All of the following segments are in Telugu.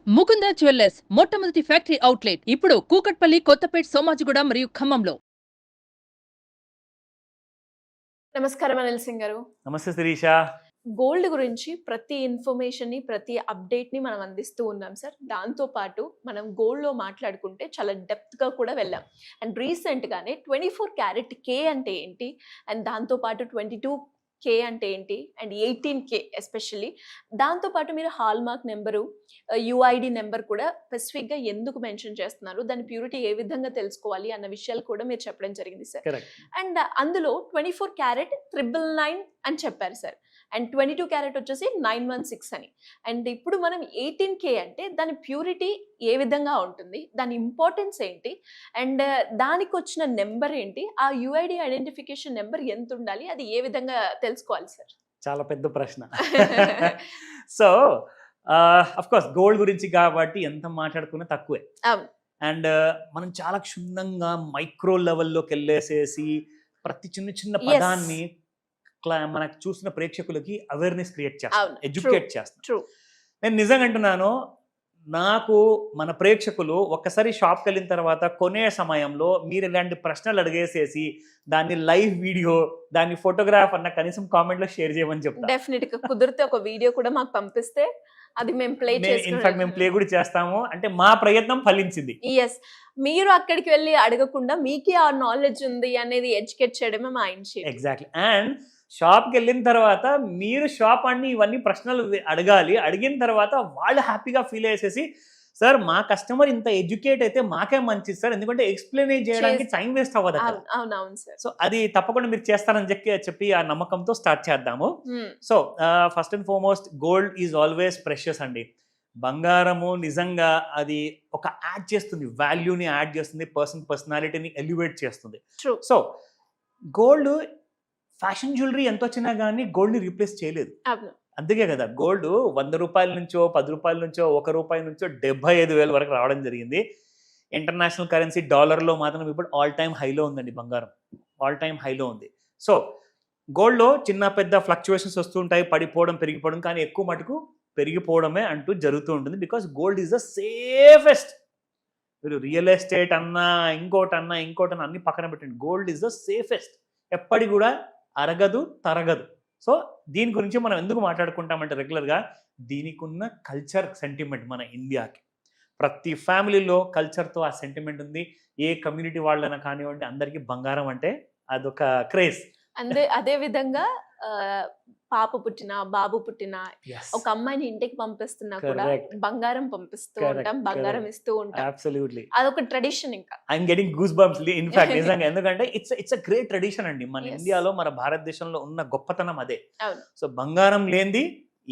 ముకుంద జ్యువెల్లర్స్ మొట్టమొదటి ఫ్యాక్టరీ అవుట్లెట్ ఇప్పుడు కూకట్పల్లి, కొత్తపేట్, సోమాజిగూడ మరియు ఖమ్మంలో. నమస్కారం అనిల్ సింగ్ గారు. నమస్తే శిరీష. గోల్డ్ గురించి ప్రతి ఇన్ఫర్మేషన్ ని, ప్రతి అప్డేట్ ని మనం అందిస్తూ ఉన్నాం సార్. దాంతో పాటు మనం గోల్డ్ లో మాట్లాడుకుంటే చాలా డెప్త్ గా కూడా వెళ్ళాం. అండ్ రీసెంట్ గానే 24 క్యారెట్ కే అంటే ఏంటి, అండ్ దాంతో పాటు 22 కే అంటే ఏంటి, అండ్ 18 కే ఎస్పెషల్లీ, దాంతో పాటు మీరు hall mark number, UID number కూడా స్పెసిఫిక్ గా ఎందుకు మెన్షన్ చేస్తున్నారు, దాని ప్యూరిటీ ఏ విధంగా తెలుసుకోవాలి అన్న విషయాలు కూడా మీరు చెప్పడం జరిగింది సార్. కరెక్ట్. అండ్ అందులో 24 క్యారెట్ 999 అని చెప్పారు సార్. అండ్ 22 క్యారెట్ వచ్చేసి 916 అని. అండ్ ఇప్పుడు మనం 18 కే అంటే దాని ప్యూరిటీ ఏ విధంగా ఉంటుంది, దాని ఇంపార్టెన్స్ ఏంటి, అండ్ దానికి వచ్చిన నెంబర్ ఏంటి, ఆ యుఐడి ఐడెంటిఫికేషన్ నెంబర్ ఎంత ఉండాలి, అది ఏ విధంగా తెలుసుకోవాలి సార్? చాలా పెద్ద ప్రశ్న. సో అఫ్ కోర్స్ గోల్డ్ గురించి కాబట్టి ఎంత మాట్లాడుకున్నా తక్కువే. అవును. అండ్ మనం చాలా క్షుణ్ణంగా మైక్రో లెవెల్లోకి వెళ్ళేసేసి ప్రతి చిన్న చిన్న Yes. పదాన్ని మనకు చూసిన ప్రేక్షకులకి అవేర్నెస్ క్రియేట్ చేస్తాం, అవును. ఎడ్యుకేట్ చేస్తాం. ట్రూ. నేను నిజంగా అంటున్నాను, నాకు మన ప్రేక్షకులు ఒక్కసారి షాప్కి వెళ్ళిన తర్వాత కొనే సమయంలో మీరు ఇలాంటి ప్రశ్నలు అడిగేసేసి దాన్ని లైవ్ వీడియో, దాన్ని ఫోటోగ్రాఫ్ అన్న కనీసం కామెంట్లో షేర్ చేయమని చెప్తాను. డెఫినెట్ గా కుదిరితే ఒక వీడియో కూడా మాకు పంపిస్తే అది మేము ప్లే ఇన్ఫాక్ట్ మేము ప్లే కూడా చేస్తాము. అంటే మా ప్రయత్నం ఫలించింది. ఎస్, మీరు అక్కడికి వెళ్ళి అడగకుండా మీకే ఆ నాలెడ్జ్ ఉంది అనేది ఎడ్యుకేట్ చేయడమే మా ఇనిషియేటివ్. ఎగ్జాక్ట్లీ. అండ్ షాప్కి వెళ్ళిన తర్వాత మీరు షాప్ అన్ని ఇవన్నీ ప్రశ్నలు అడగాలి. అడిగిన తర్వాత వాళ్ళు హ్యాపీగా ఫీల్ అయ్యేసేసి, సార్ మా కస్టమర్ ఇంత ఎడ్యుకేట్ అయితే మాకే మంచిది సార్, ఎందుకంటే ఎక్స్ప్లెయిన్ చేయడానికి టైం వేస్ట్ అవ్వదు. అవునవును సార్. సో అది తప్పకుండా మీరు చేస్తారని చెప్పి ఆ నమ్మకంతో స్టార్ట్ చేద్దాము. So first and foremost, gold is always precious అండి. బంగారము నిజంగా అది ఒక యాడ్ చేస్తుంది, వాల్యూని యాడ్ చేస్తుంది, పర్సనాలిటీని ఎలివేట్ చేస్తుంది. True. So gold fashion jewellery ఎంత వచ్చినా కానీ గోల్డ్ని రీప్లేస్ చేయలేదు. అవును. అందుకే కదా గోల్డ్ 100 రూపాయల నుంచో, 10 రూపాయల నుంచో, ₹1 నుంచో 75,000 వరకు రావడం జరిగింది. ఇంటర్నేషనల్ కరెన్సీ డాలర్లో మాత్రం ఇప్పుడు ఆల్ టైమ్ హైలో ఉందండి. బంగారం ఆల్ టైమ్ హైలో ఉంది. సో గోల్డ్లో చిన్న పెద్ద ఫ్లక్చువేషన్స్ వస్తుంటాయి, పడిపోవడం, పెరిగిపోవడం, కానీ ఎక్కువ మటుకు పెరిగిపోవడమే అంటూ జరుగుతూ ఉంటుంది. Because gold is the safest. మీరు రియల్ ఎస్టేట్ అన్నా, ఇంకోటన్నా అన్ని పక్కన పెట్టండి, గోల్డ్ ఈజ్ ద సేఫెస్ట్. ఎప్పటి కూడా అరగదు, తరగదు. సో దీని గురించి మనం ఎందుకు మాట్లాడుకుంటామంటే రెగ్యులర్గా, దీనికి ఉన్న కల్చర్ సెంటిమెంట్ మన ఇండియాకి. ప్రతి ఫ్యామిలీలో కల్చర్తో ఆ సెంటిమెంట్ ఉంది. ఏ కమ్యూనిటీ వాళ్ళైనా కానివ్వండి, అందరికీ బంగారం అంటే అదొక క్రేజ్. అదే విధంగా పాప పుట్టినా, బాబు పుట్టినా, ఒక అమ్మాయిని ఇంటికి పంపిస్తున్నా కూడా బంగారం పంపిస్తూ ఉంటాం, బంగారం ఇస్తూ ఉంటాం. అబ్సల్యూట్లీ. అదొక ట్రెడిషన్. ఇంకా I'm getting goose bumps in fact నిజంగా. ఎందుకంటే ఇట్స్ అ గ్రేట్ ట్రెడిషన్ అండి. మన ఇండియాలో, మన భారతదేశంలో ఉన్న గొప్పతనం అదే. సో బంగారం లేనిది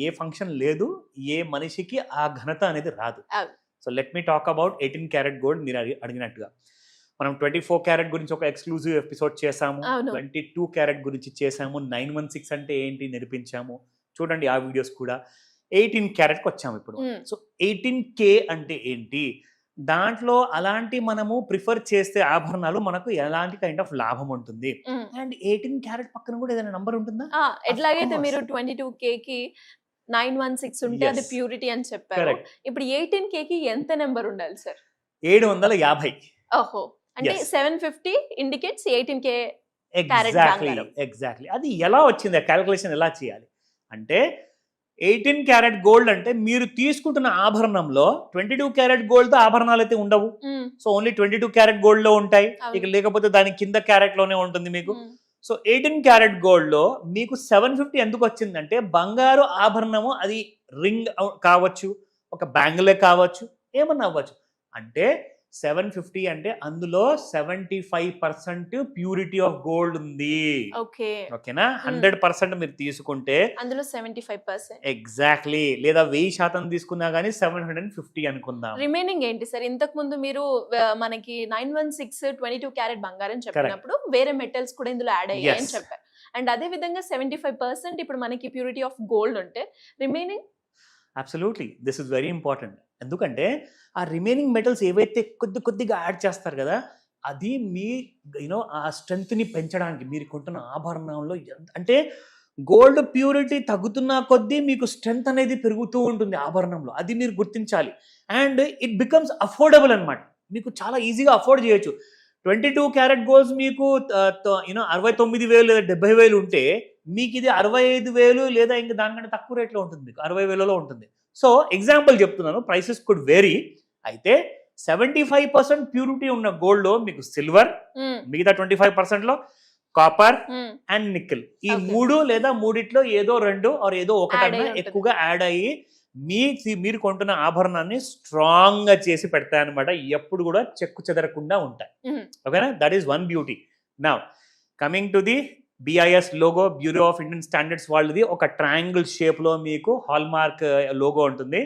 ఏ ఫంక్షన్ లేదు, ఏ మనిషికి ఆ ఘనత అనేది రాదు. So let me talk about 18 carat gold. మీరు అడిగినట్టుగా మనం 24 క్యారెట్ గురించి ఒక ఎక్స్క్లూజివ్ ఎపిసోడ్ చేసాము, 22 క్యారెట్ గురించి చేసాము, 916 అంటే ఏంటి నేర్పించాము, చూడండి ఆ వీడియోస్ కూడా. 18 క్యారెట్కి వచ్చాము ఇప్పుడు. సో 18K అంటే ఏంటి, దాంట్లో అలాంటి మనము ప్రిఫర్ చేస్తే ఆభరణాలు మనకు ఎలాంటి కైండ్ ఆఫ్ లాభం ఉంటుంది, అండ్ 18 క్యారెట్ పక్కన కూడా ఏదైనా నంబర్ ఉంటుందా? ఎట్లాగైతే మీరు 22K కి 916 ఉంటే అది ప్యూరిటీ అని చెప్పారు, ఇప్పుడు 18K కి ఎంత నెంబర్ ఉండాలి సార్? 750. ఓహో, అంటే 750 ఇండికేట్స్ 18K. ఎగ్జాక్ట్లీ. అది ఎలా వచ్చింది, ఆ క్యాలిక్యులేషన్ ఎలా చేయాలి అంటే, 18 క్యారెట్ గోల్డ్ అంటే మీరు తీసుకుంటున్న ఆభరణంలో 22 క్యారెట్ గోల్డ్ తో ఆభరణాలు అయితే ఉండవు. సో ఓన్లీ 22 క్యారెట్ గోల్డ్ లో ఉంటాయి. ఇక లేకపోతే దాని కింద క్యారెట్ లోనే ఉంటుంది మీకు. సో 18 క్యారెట్ గోల్డ్ లో మీకు 750 ఎందుకు వచ్చిందంటే, బంగారు ఆభరణము, అది రింగ్ కావచ్చు, ఒక బ్యాంగిలే కావచ్చు, ఏమన్నా అవ్వచ్చు. అంటే 750 అంటే అందులో 75% ప్యూరిటీ ఆఫ్ గోల్డ్ ఉంది. ఓకేనా? 100% మీరు తీసుకుంటే అందులో 75%. ఎగ్జాక్ట్లీ. లేదా 1000% తీసుకున్నా గానీ 750 అనుకుందాం. రిమైనింగ్ ఏంటి సార్? ఇంతకు ముందు మీరు మనకి 916 22 క్యారెట్ బంగారం చెప్పినప్పుడు వేరే మెటల్స్ కూడా ఇందులో యాడ్ అయ్యాయని చెప్పారు. అండ్ అదే విధంగా 75% ఇప్పుడు మనకి ప్యూరిటీ ఆఫ్ గోల్డ్ ఉంటే remaining. Absolutely, this is very important. ఎందుకంటే ఆ రిమైనింగ్ మెటల్స్ ఏవైతే కొద్దిగా యాడ్ చేస్తారు కదా, అది మీ ఆ స్ట్రెంగ్త్ని పెంచడానికి మీరు కొంటున్న ఆభరణంలో. అంటే గోల్డ్ ప్యూరిటీ తగ్గుతున్న కొద్దీ మీకు స్ట్రెంగ్త్ అనేది పెరుగుతూ ఉంటుంది ఆభరణంలో, అది మీరు గుర్తించాలి. అండ్ ఇట్ బికమ్స్ అఫోర్డబుల్ అనమాట, మీకు చాలా ఈజీగా అఫోర్డ్ చేయొచ్చు. 22 క్యారెట్ గోల్డ్స్ మీకు 69,000 లేదా 70,000 ఉంటే మీకు ఇది 65,000 లేదా ఇంకా దానికంటే తక్కువ రేట్లో ఉంటుంది, మీకు 60,000లో ఉంటుంది. సో ఎగ్జాంపుల్ చెప్తున్నాను, ప్రైసెస్ కుడ్ వేరీ. అయితే 75% ప్యూరిటీ ఉన్న గోల్డ్ లో మీకు సిల్వర్, మిగతా 25% కాపర్ అండ్ నికెల్, ఈ Okay. 3 లేదా మూడిట్లో ఏదో 2 ఆర్ ఏదో ఒకటన్నా అయి ఉంటుంది. ఎక్కువగా యాడ్ అయ్యి మీరు కొంటున్న ఆభరణాన్ని స్ట్రాంగ్ గా చేసి పెడతాయి అనమాట, ఎప్పుడు కూడా చెక్కు చెదరకుండా ఉంటాయి. ఓకేనా, that is one beauty. Now coming to the BIS logo, bureau of Indian standards వాళ్ళది ఒక ట్రయాంగిల్ షేప్ లో మీకు హాల్ మార్క్ లోగో ఉంటుంది.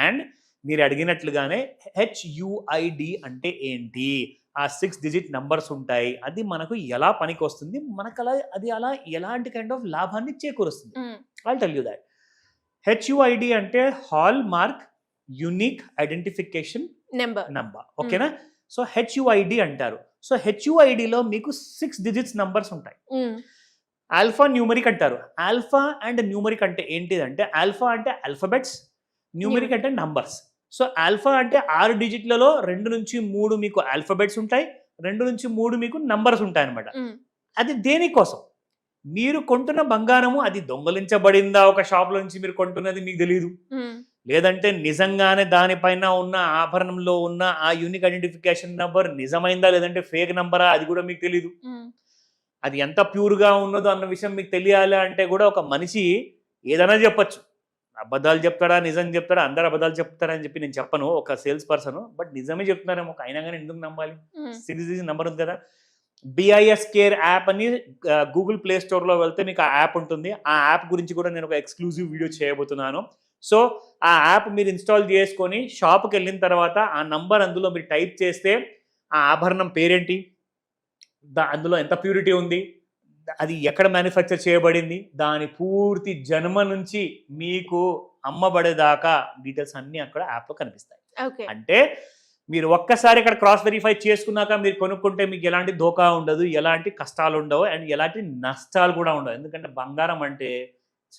అండ్ మీరు అడిగినట్లుగానే HUID అంటే ఏంటి, ఆ 6 డిజిట్ నంబర్స్ ఉంటాయి, అది మనకు ఎలా పనికి వస్తుంది, మనకు అది ఎలాంటి కైండ్ ఆఫ్ లాభాన్ని చేకూరుస్తుంది. I tell you that. HUID అంటే hall mark unique identification number. ఓకేనా, సో HUID అంటారు. సో HUIDలో మీకు 6 డిజిట్స్ నంబర్స్ ఉంటాయి. ఆల్ఫా న్యూమరిక్ అంటారు. ఆల్ఫా అండ్ న్యూమరిక్ అంటే ఏంటిదంటే, ఆల్ఫా అంటే ఆల్ఫాబెట్స్, న్యూమరిక్ అంటే నంబర్స్. సో ఆల్ఫా అంటే 6 డిజిట్లలో 2 నుంచి 3 మీకు ఆల్ఫాబెట్స్ ఉంటాయి, 2 నుంచి 3 మీకు నంబర్స్ ఉంటాయి అనమాట. అది దేనికోసం, మీరు కొంటున్న బంగారము అది దొంగలించబడిందా, ఒక షాప్ లో నుంచి మీరు కొంటున్నది మీకు తెలియదు, లేదంటే నిజంగానే దానిపైన ఉన్న ఆభరణంలో ఉన్న ఆ యూనిక్ ఐడెంటిఫికేషన్ నంబర్ నిజమైందా లేదంటే ఫేక్ నంబరా, అది కూడా మీకు తెలియదు. అది ఎంత ప్యూర్గా ఉన్నదో అన్న విషయం మీకు తెలియాలి అంటే కూడా ఒక మనిషి ఏదైనా చెప్పచ్చు, అబద్ధాలు చెప్తాడా నిజం చెప్తాడా, అందరు అబద్ధాలు చెప్తారా అని చెప్పి నేను చెప్పను, ఒక సేల్స్ పర్సన్, బట్ నిజమే చెప్తున్నారేమో, అయినా కానీ ఎందుకు నమ్మాలి, 6 డిజిట్ నెంబర్ ఉంది కదా. BIS కేర్ యాప్ అని గూగుల్ ప్లే స్టోర్లో వెళ్తే మీకు ఆ యాప్ ఉంటుంది. ఆ యాప్ గురించి కూడా నేను ఒక ఎక్స్క్లూజివ్ వీడియో చేయబోతున్నాను. సో ఆ యాప్ మీరు ఇన్స్టాల్ చేసుకొని షాప్కి వెళ్ళిన తర్వాత ఆ నంబర్ అందులో మీరు టైప్ చేస్తే ఆ ఆభరణం పేరేంటి, అందులో ఎంత ప్యూరిటీ ఉంది, అది ఎక్కడ మ్యానుఫ్యాక్చర్ చేయబడింది, దాని పూర్తి జన్మ నుంచి మీకు అమ్మబడేదాకా డీటెయిల్స్ అన్నీ అక్కడ యాప్లో కనిపిస్తాయి. అంటే మీరు ఒక్కసారి ఇక్కడ క్రాస్ వెరిఫై చేసుకున్నాక మీరు కొనుక్కుంటే మీకు ఎలాంటి ధోకా ఉండదు, ఎలాంటి కష్టాలు ఉండవు, అండ్ ఎలాంటి నష్టాలు కూడా ఉండవు. ఎందుకంటే బంగారం అంటే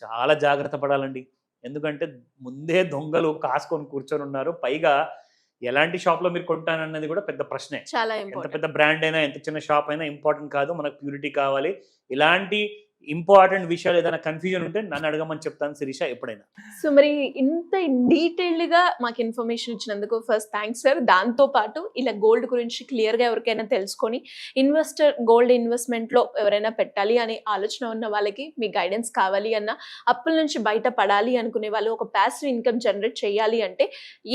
చాలా జాగ్రత్త పడాలండి, ఎందుకంటే ముందే దొంగలు కాసుకొని కూర్చొని ఉన్నారు. పైగా ఎలాంటి షాప్లో మీరు కొంటానన్నది కూడా పెద్ద ప్రశ్నే. ఎంత పెద్ద బ్రాండ్ అయినా ఎంత చిన్న షాప్ అయినా ఇంపార్టెంట్ కాదు, మనకు ప్యూరిటీ కావాలి. ఇలాంటి ఇంపార్టెంట్ విషయాలు ఏదైనా కన్ఫ్యూజన్ ఉంటే నన్ను అడగమని చెప్తాను శిరీష ఎప్పుడైనా. సో మరి ఇంత డీటెయిల్డ్ గా మాకు ఇన్ఫర్మేషన్ ఇచ్చినందుకు ఫస్ట్ థ్యాంక్స్ సార్. దాంతో పాటు ఇలా గోల్డ్ గురించి క్లియర్ గా ఎవరికైనా తెలుసుకొని గోల్డ్ ఇన్వెస్ట్మెంట్ లో ఎవరైనా పెట్టాలి అనే ఆలోచన ఉన్న వాళ్ళకి మీ గైడెన్స్ కావాలి అన్న, అప్పుల నుంచి బయట పడాలి అనుకునే వాళ్ళు ఒక ప్యాసివ్ ఇన్కమ్ జనరేట్ చేయాలి అంటే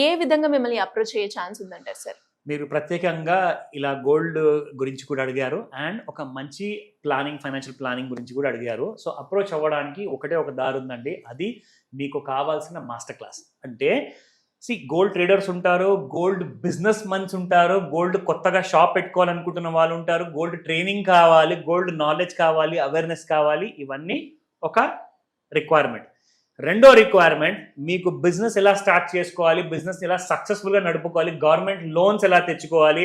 ఏ విధంగా మిమ్మల్ని అప్రోచ్ అయ్యే ఛాన్స్ ఉందంటారు సార్? మీరు ప్రత్యేకంగా ఇలా గోల్డ్ గురించి కూడా అడిగారు, అండ్ ఒక మంచి ప్లానింగ్, ఫైనాన్షియల్ ప్లానింగ్ గురించి కూడా అడిగారు. సో అప్రోచ్ అవ్వడానికి ఒకటే ఒక దారి ఉందండి, అది మీకు కావాల్సిన మాస్టర్ క్లాస్. అంటే గోల్డ్ ట్రేడర్స్ ఉంటారు, గోల్డ్ బిజినెస్ మన్స్ ఉంటారు, గోల్డ్ కొత్తగా షాప్ పెట్టుకోవాలనుకుంటున్న వాళ్ళు ఉంటారు, గోల్డ్ ట్రైనింగ్ కావాలి, గోల్డ్ నాలెడ్జ్ కావాలి, అవేర్నెస్ కావాలి, ఇవన్నీ ఒక రిక్వైర్మెంట్. రెండో రిక్వైర్మెంట్, మీకు బిజినెస్ ఎలా స్టార్ట్ చేసుకోవాలి, బిజినెస్ ఎలా సక్సెస్ఫుల్గా నడుపుకోవాలి, గవర్నమెంట్ లోన్స్ ఎలా తెచ్చుకోవాలి,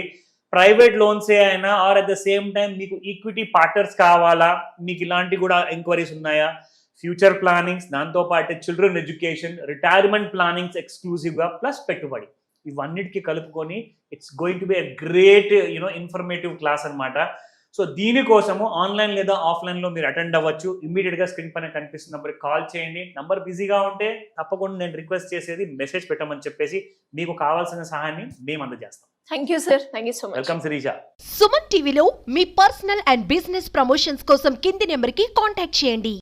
ప్రైవేట్ లోన్సే అయినా or at the same time మీకు ఈక్విటీ పార్ట్నర్స్ కావాలా, మీకు ఇలాంటి కూడా ఎంక్వైరీస్ ఉన్నాయా, ఫ్యూచర్ ప్లానింగ్స్, దాంతోపాటు చిల్డ్రన్ ఎడ్యుకేషన్, రిటైర్మెంట్ ప్లానింగ్స్ ఎక్స్క్లూజివ్గా, ప్లస్ పెట్టుబడి, ఇవన్నిటికీ కలుపుకొని it's going to be a great informative class అనమాట. సో దీనికోసము ఆన్లైన్ లేదా ఆఫ్లైన్లో మీరు అటెండ్ అవ్వచ్చు. ఇమ్మీడియట్గా స్క్రీన్ పైన కనిపిస్తున్న నెంబర్కి కాల్ చేయండి. నంబర్ బిజీగా ఉంటే తప్పకుండా నేను రిక్వెస్ట్ చేసేది మెసేజ్ పెట్టమని చెప్పేసి మీకు కావాల్సిన సహాయాన్ని మేము అందజేస్తాం. Thank you sir, thank you so much. Welcome Sirisha. Suman టీవీలో మీ పర్సనల్ అండ్ బిజినెస్ ప్రమోషన్స్ కోసం కింది నెంబర్కి కాంటాక్ట్ చేయండి.